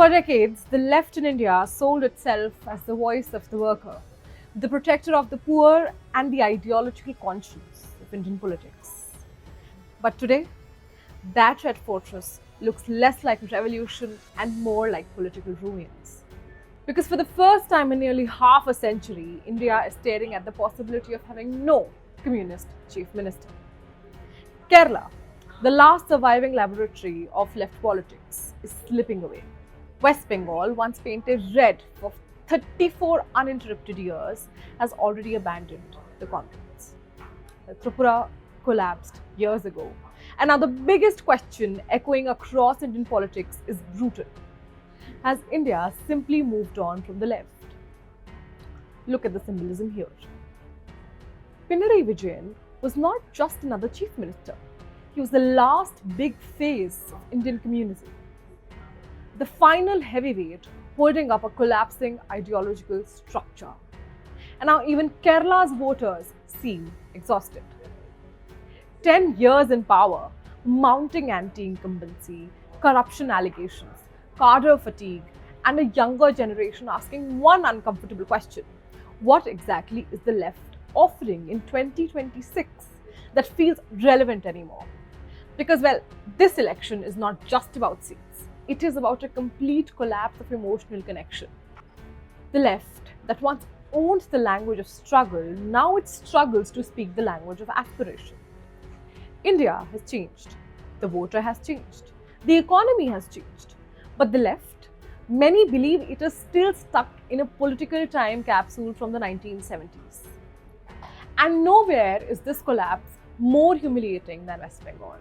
For decades, the left in India sold itself as the voice of the worker, the protector of the poor, and the ideological conscience of Indian politics. But today, that red fortress looks less like a revolution and more like political ruins. Because for the first time in nearly half a century, India is staring at the possibility of having no communist chief minister. Kerala, the last surviving laboratory of left politics, is slipping away. West Bengal, once painted red for 34 uninterrupted years, has already abandoned the confidence. Tripura collapsed years ago. And now the biggest question echoing across Indian politics is brutal. Has India simply moved on from the left? Look at the symbolism here. Pinarayi Vijayan was not just another chief minister. He was the last big face of Indian communism. The final heavyweight holding up a collapsing ideological structure. And now even Kerala's voters seem exhausted. 10 years in power, mounting anti-incumbency, corruption allegations, cadre fatigue, and a younger generation asking one uncomfortable question. What exactly is the left offering in 2026 that feels relevant anymore? Because, well, this election is not just about seats. It is about a complete collapse of emotional connection. The left, that once owned the language of struggle, now it struggles to speak the language of aspiration. India has changed. The voter has changed. The economy has changed. But the left, many believe it is still stuck in a political time capsule from the 1970s. And nowhere is this collapse more humiliating than West Bengal.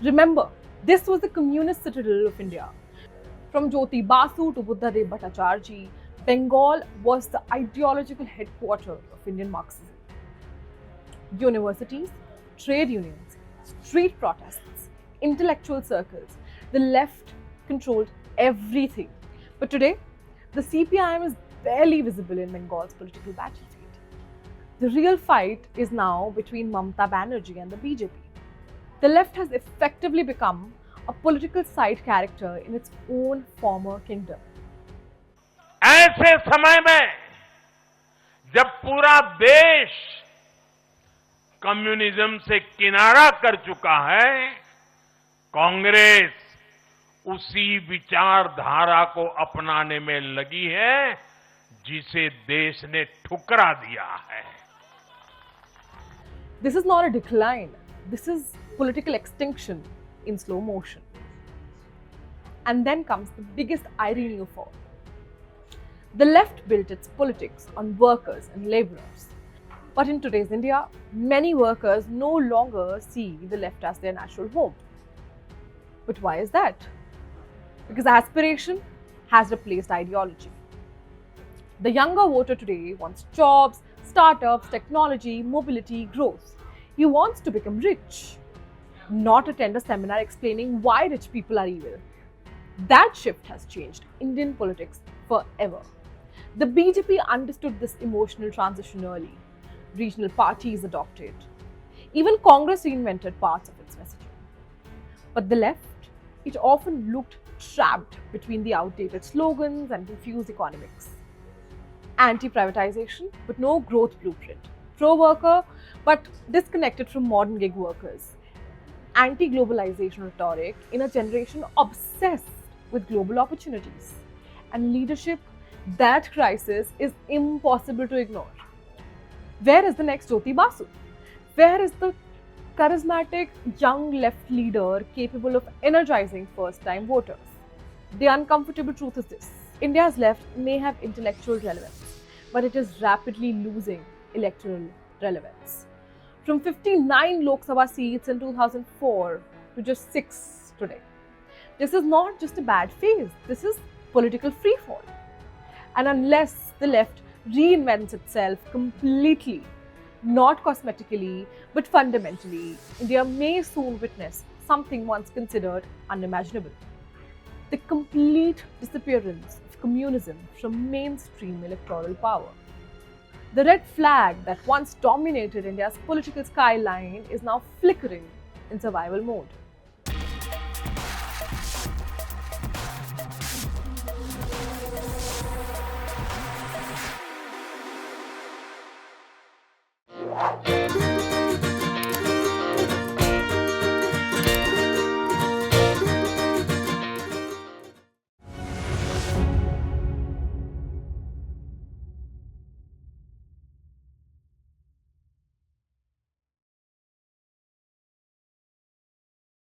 Remember, this was the communist citadel of India. From Jyoti Basu to Buddhadev Bhattacharjee, Bengal was the ideological headquarters of Indian Marxism. Universities, trade unions, street protests, intellectual circles, the left controlled everything. But today, the CPIM is barely visible in Bengal's political battlefield. The real fight is now between Mamata Banerjee and the BJP. The left has effectively become a political side character in its own former kingdom. ऐसे समय में जब पूरा देश communism से किनारा कर चुका है, कांग्रेस उसी विचारधारा को अपनाने में लगी है जिसे देश ने ठुकरा दिया है. This is not a decline. This is political extinction in slow motion. And then comes the biggest irony of all. The left built its politics on workers and laborers. But in today's India, many workers no longer see the left as their natural home. But why is that? Because aspiration has replaced ideology. The younger voter today wants jobs, startups, technology, mobility, growth. He wants to become rich, not attend a seminar explaining why rich people are evil. That shift has changed Indian politics forever. The BJP understood this emotional transition early. Regional parties adopted. Even Congress reinvented parts of its messaging. But the left, it often looked trapped between the outdated slogans and confused economics. Anti-privatization, but no growth blueprint. Pro-worker, but disconnected from modern gig workers. Anti-globalization rhetoric in a generation obsessed with global opportunities. And leadership, that crisis is impossible to ignore. Where is the next Jyoti Basu? Where is the charismatic young left leader capable of energizing first-time voters? The uncomfortable truth is this. India's left may have intellectual relevance, but it is rapidly losing electoral relevance. From 59 Lok Sabha seats in 2004 to just 6 today. This is not just a bad phase, this is political freefall. And unless the left reinvents itself completely, not cosmetically, but fundamentally, India may soon witness something once considered unimaginable. The complete disappearance of communism from mainstream electoral power. The red flag that once dominated India's political skyline is now flickering in survival mode. है।